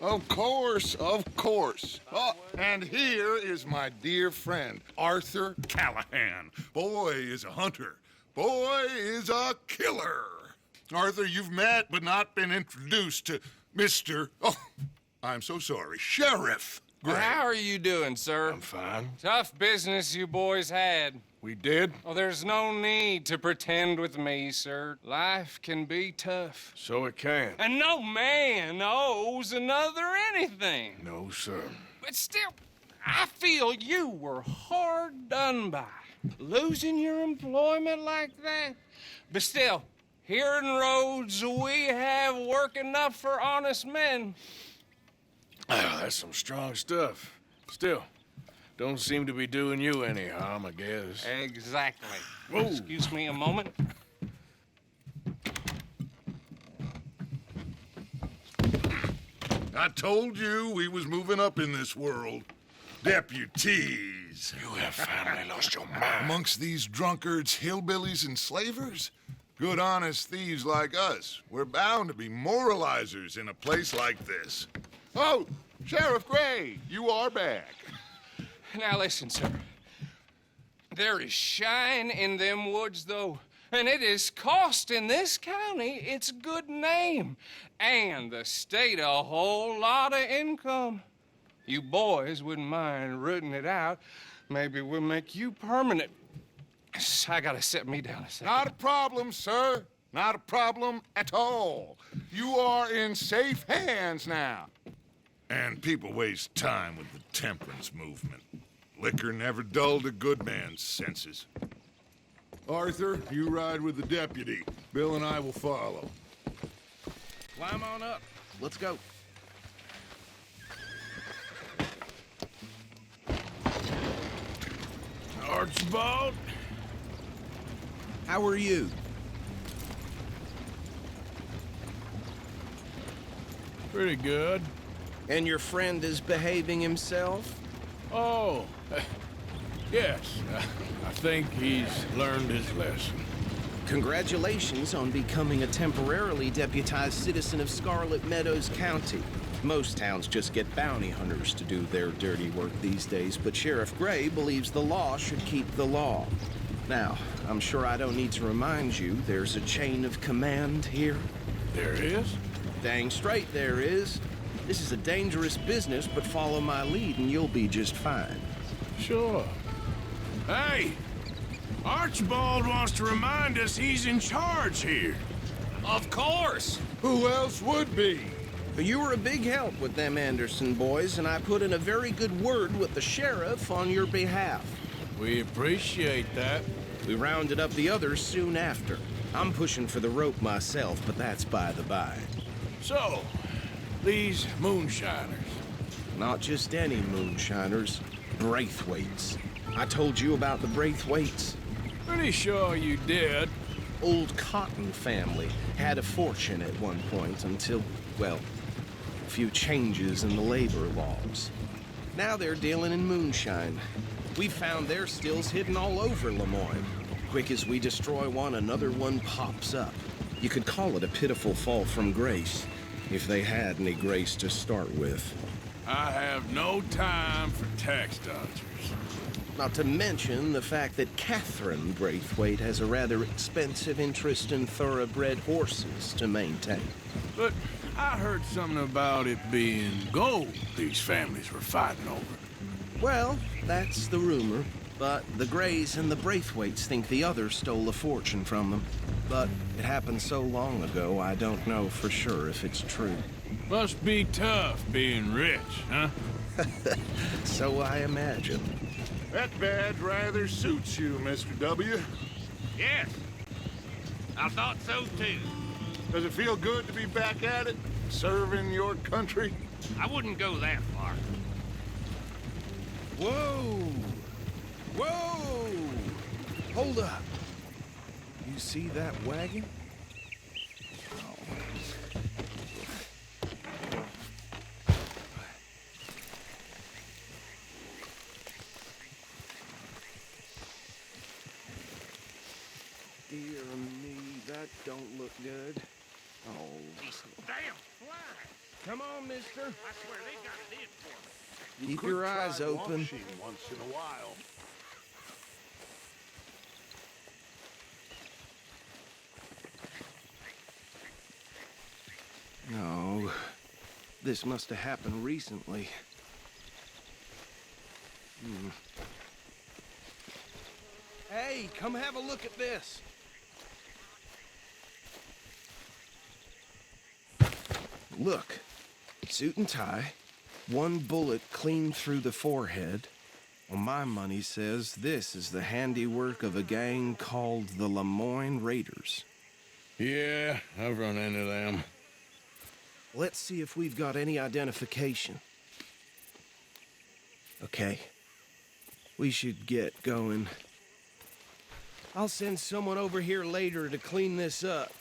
Of course, of course. Oh, and here is my dear friend, Arthur Callahan. Boy is a hunter. Boy is a killer. Arthur, you've met but not been introduced to Mr. Oh, I'm so sorry, Sheriff Gray. How are you doing, sir? I'm fine. Tough business you boys had. We did? Oh, there's no need to pretend with me, sir. Life can be tough. So it can. And no man owes another anything. No, sir. But still, I feel you were hard done by. Losing your employment like that. But still, here in Rhodes, we have work enough for honest men. Oh, that's some strong stuff. Still, don't seem to be doing you any harm, I guess. Exactly. Whoa. Excuse me a moment. I told you we was moving up in this world. Deputies. You have finally lost your mind. Amongst these drunkards, hillbillies, and slavers? Good, honest thieves like us. We're bound to be moralizers in a place like this. Oh, Sheriff Gray, you are back. Now listen, sir. There is shine in them woods, though, and it is costing this county its good name and the state a whole lot of income. You boys wouldn't mind rooting it out. Maybe we'll make you permanent. I gotta set me down a second. Not a problem, sir. Not a problem at all. You are in safe hands now. And people waste time with the temperance movement. Liquor never dulled a good man's senses. Arthur, you ride with the deputy. Bill and I will follow. Climb on up. Let's go. Archibald? How are you? Pretty good. And your friend is behaving himself? Oh, yes. I think he's learned his lesson. Congratulations on becoming a temporarily deputized citizen of Scarlet Meadows County. Most towns just get bounty hunters to do their dirty work these days, but Sheriff Gray believes the law should keep the law. Now, I'm sure I don't need to remind you there's a chain of command here. There is? Dang straight there is. This is a dangerous business, but follow my lead and you'll be just fine. Sure. Hey! Archibald wants to remind us he's in charge here. Of course. Who else would be? But you were a big help with them Anderson boys, and I put in a very good word with the sheriff on your behalf. We appreciate that. We rounded up the others soon after. I'm pushing for the rope myself, but that's by the by. So, these moonshiners. Not just any moonshiners, Braithwaites. I told you about the Braithwaites. Pretty sure you did. Old Cotton family had a fortune at one point until, well, a few changes in the labor laws. Now they're dealing in moonshine. We found their stills hidden all over Lemoyne. Quick as we destroy one, another one pops up. You could call it a pitiful fall from grace, if they had any grace to start with. I have no time for tax dodgers. Not to mention the fact that Catherine Braithwaite has a rather expensive interest in thoroughbred horses to maintain. But I heard something about it being gold these families were fighting over. Well, that's the rumor. But the Grays and the Braithwaites think the others stole a fortune from them. But it happened so long ago, I don't know for sure if it's true. Must be tough being rich, huh? So I imagine. That badge rather suits you, Mr. W. Yes. I thought so, too. Does it feel good to be back at it, serving your country? I wouldn't go that far. Whoa! Whoa! Hold up. You see that wagon? Dear me, that don't look good. Oh. Damn fly! Come on, mister. I swear they got it in for me. Keep your eyes open. Once in a while. No, this must have happened recently. Hey, come have a look at this. Look, suit and tie, one bullet clean through the forehead. Well, my money says this is the handiwork of a gang called the Lemoyne Raiders. Yeah, I've run into them. Let's see if we've got any identification. Okay. We should get going. I'll send someone over here later to clean this up.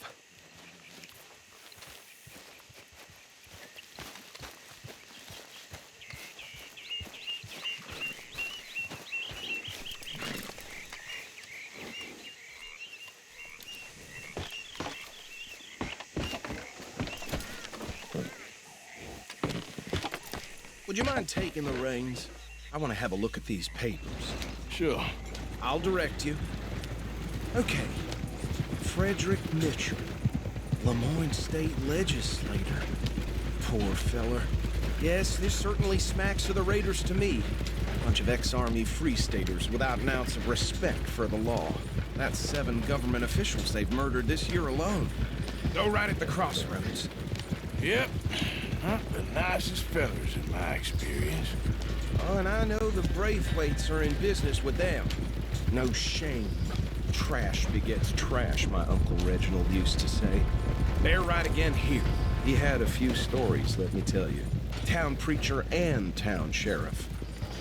Would you mind taking the reins? I want to have a look at these papers. Sure. I'll direct you. Okay. Frederick Mitchell, Lemoyne State Legislator. Poor feller. Yes, this certainly smacks of the Raiders to me. Bunch of ex-Army Free Staters without an ounce of respect for the law. That's 7 government officials they've murdered this year alone. Go right at the crossroads. Yep. Not the nicest fellers in my experience. Oh, and I know the Braithwaites are in business with them. No shame. Trash begets trash, my Uncle Reginald used to say. They're right again here. He had a few stories, let me tell you. Town preacher and town sheriff.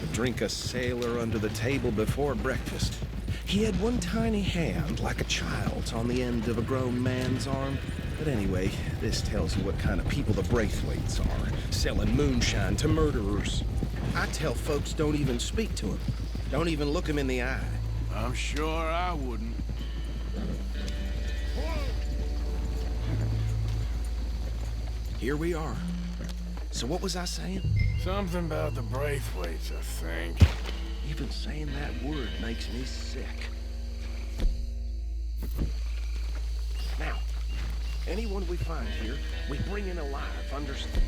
Would drink a sailor under the table before breakfast. He had one tiny hand, like a child's, on the end of a grown man's arm. But anyway, this tells you what kind of people the Braithwaites are, selling moonshine to murderers. I tell folks don't even speak to him. Don't even look him in the eye. I'm sure I wouldn't. Here we are. So what was I saying? Something about the Braithwaites, I think. Even saying that word makes me sick. Now, anyone we find here, we bring in alive, understand?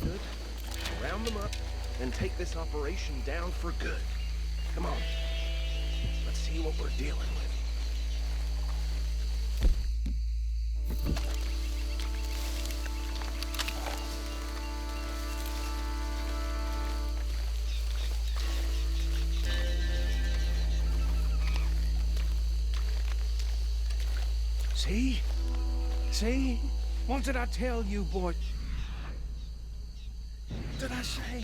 Good. Round them up, and take this operation down for good. Come on. Let's see what we're dealing with. See? See? What did I tell you, boy? What did I say?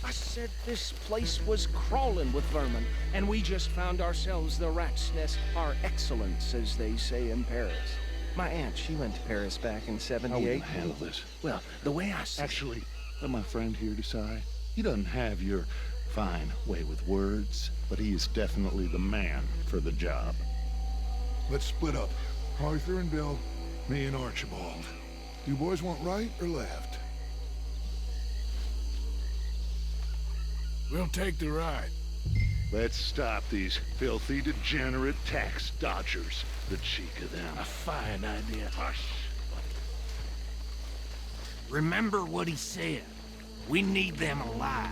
I said this place was crawling with vermin, and we just found ourselves the rat's nest par excellence, as they say in Paris. My aunt, she went to Paris back in How '78. we gonna handle this? Well, the way I see Actually, let my friend here decide. He doesn't have your fine way with words, but he is definitely the man for the job. Let's split up. Arthur and Bill, me and Archibald. You boys want right or left? We'll take the ride. Let's stop these filthy, degenerate tax dodgers. The cheek of them. A fine idea. Hush. Remember what he said. We need them alive.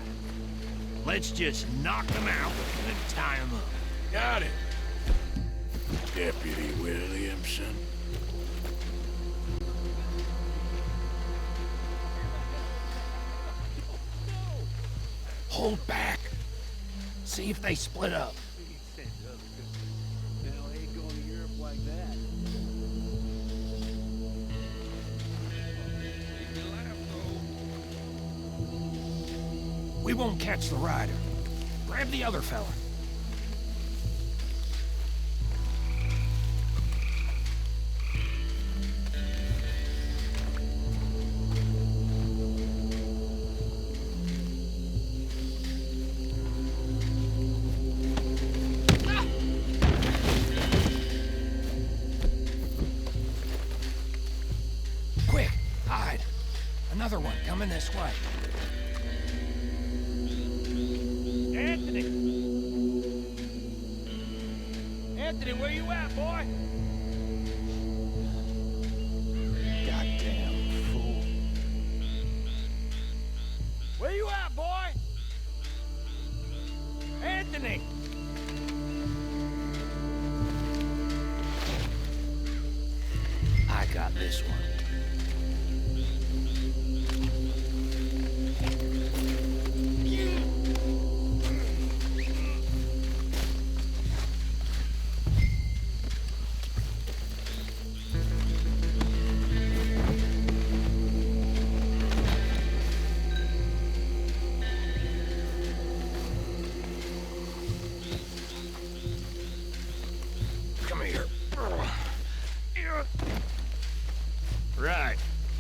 Let's just knock them out and tie them up. Got it. Deputy Williamson. Hold back. See if they split up. We won't catch the rider. Grab the other fella. coming this way. Anthony! Anthony, where you at, boy? Goddamn fool. Where you at, boy? Anthony! I got this one. Come here. Right.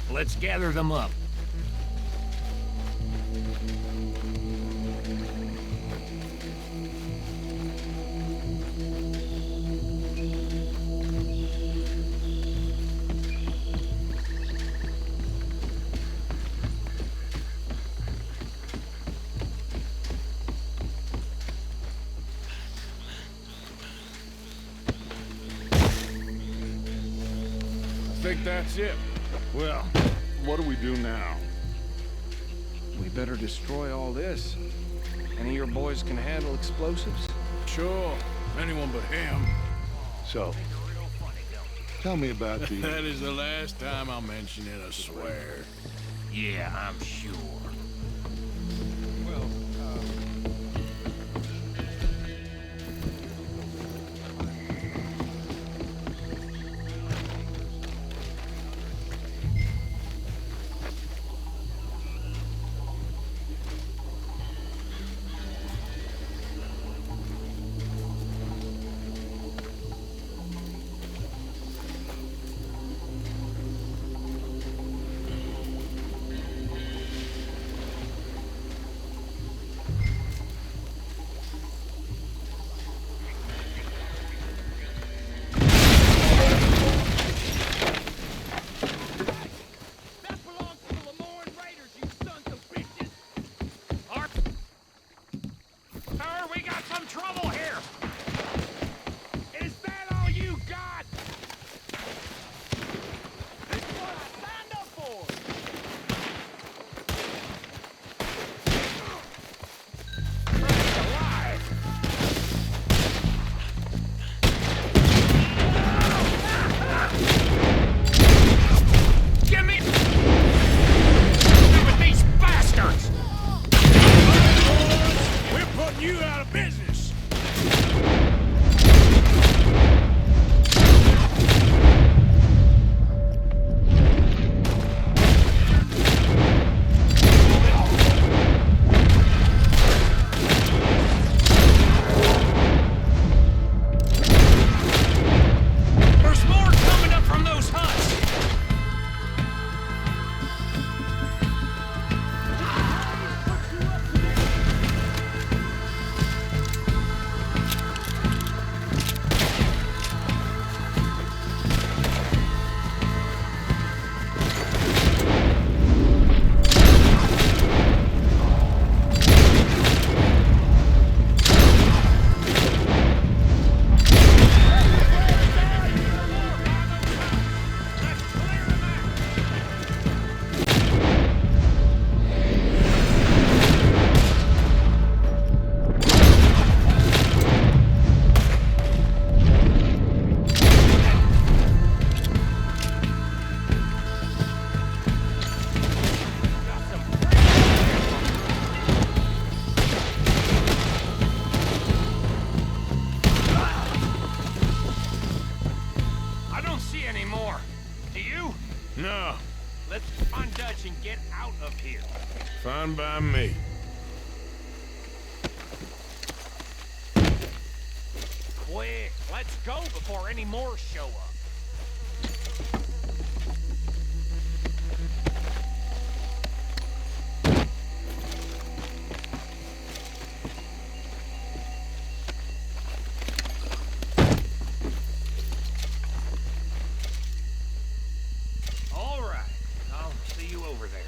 Let's gather them up. I think that's it. Well, what do we do now? We better destroy all this. Any of your boys can handle explosives? Sure. Anyone but him. So, tell me about the... That is the last time I'll mention it, I swear. Yeah, I'm sure. You out of business! There's more coming up from those huts! No. Let's find Dutch and get out of here. Fine by me. Quick, let's go before any more show up. All right, I'll see you over there.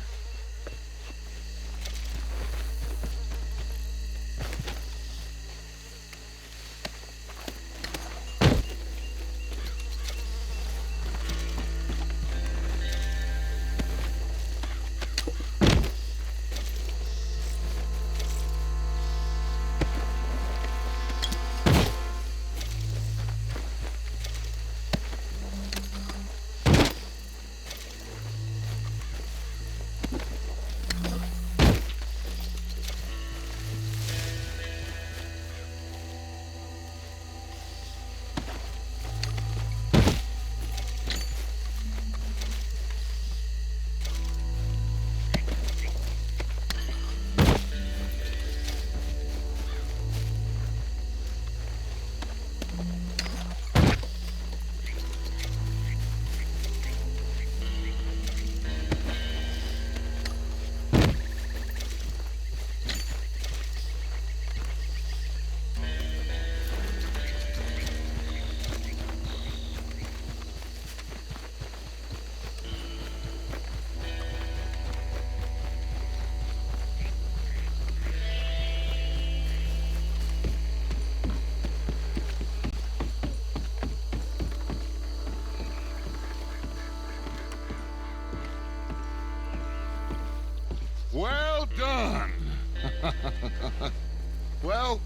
Well,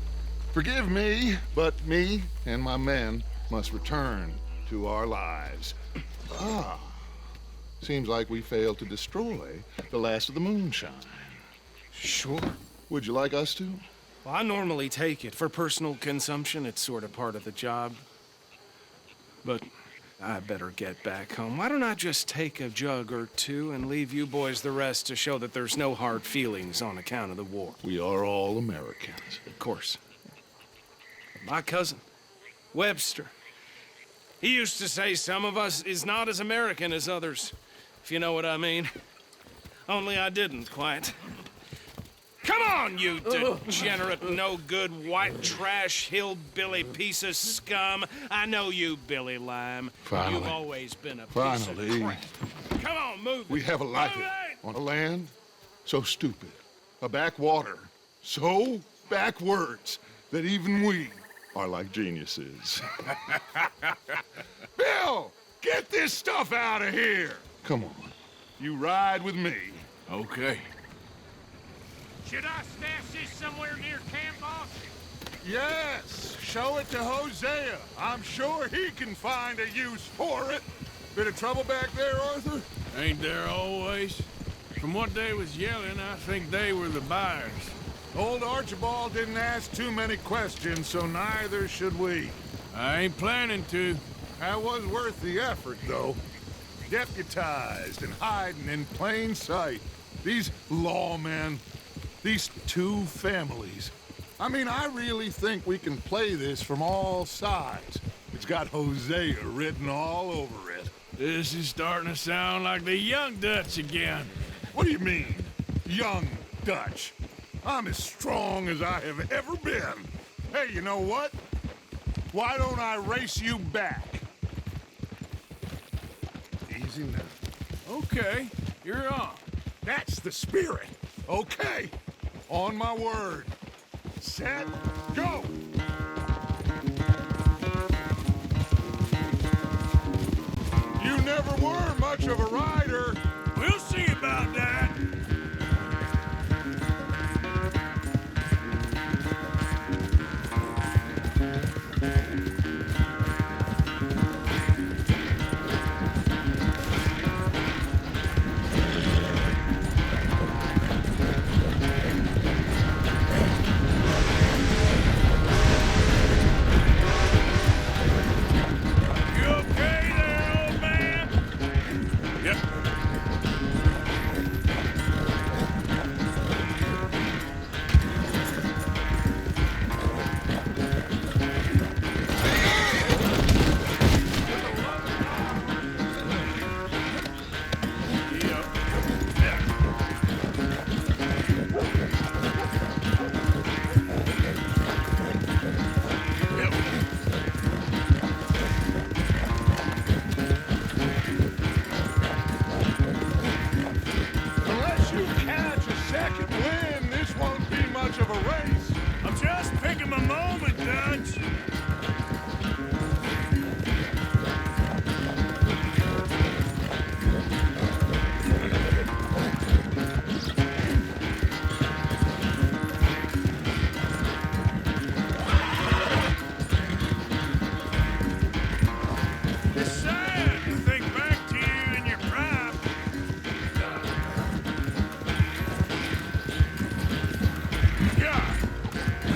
forgive me, but me and my men must return to our lives. Ah, seems like we failed to destroy the last of the moonshine. Sure. Would you like us to? Well, I normally take it. For personal consumption, it's sort of part of the job. But I better get back home. Why don't I just take a jug or two and leave you boys the rest to show that there's no hard feelings on account of the war? We are all Americans. Of course. My cousin, Webster, he used to say some of us is not as American as others, if you know what I mean. Only I didn't quite. Come on, you degenerate, no-good, white trash, hillbilly piece of scum. I know you, Billy Lime. Finally. You've always been a piece Finally. of crap. Come on, move it. We have a life Move it! on a land so stupid, a backwater so backwards that even we are like geniuses. Bill, get this stuff out of here. Come on, you ride with me. Okay. Should I stash this somewhere near camp, boss? Yes, show it to Hosea. I'm sure he can find a use for it. Bit of trouble back there, Arthur? Ain't there always? From what they was yelling, I think they were the buyers. Old Archibald didn't ask too many questions, so neither should we. I ain't planning to. That was worth the effort, though. Deputized and hiding in plain sight. These lawmen, these two families. I mean, I really think we can play this from all sides. It's got Hosea written all over it. This is starting to sound like the Young Dutch again. What do you mean, young Dutch? I'm as strong as I have ever been. Hey, you know what? Why don't I race you back? Easy now. Okay, you're on. That's the spirit. Okay. On my word. Set, go! You never were much of a rider. We'll see about that. You okay there, old man? Yep. Unless you catch a second wind, this won't be much of a race. I'm just picking my moment, Dutch. It's sad to think back to you in your prime. Yeah.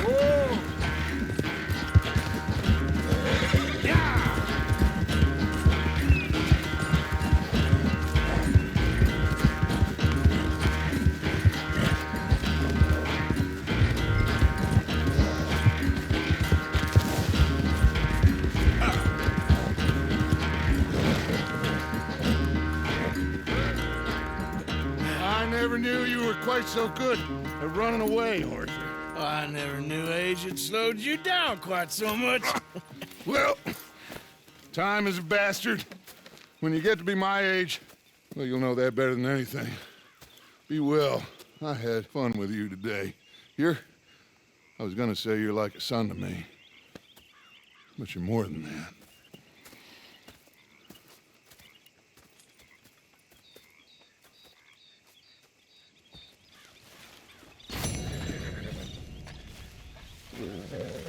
Whoa! Yeah. I never knew you were quite so good at running away, Arthur. I never knew age had slowed you down quite so much. Well, time is a bastard. When you get to be my age, well, you'll know that better than anything. Be well. I had fun with you today. I was gonna say you're like a son to me, but you're more than that.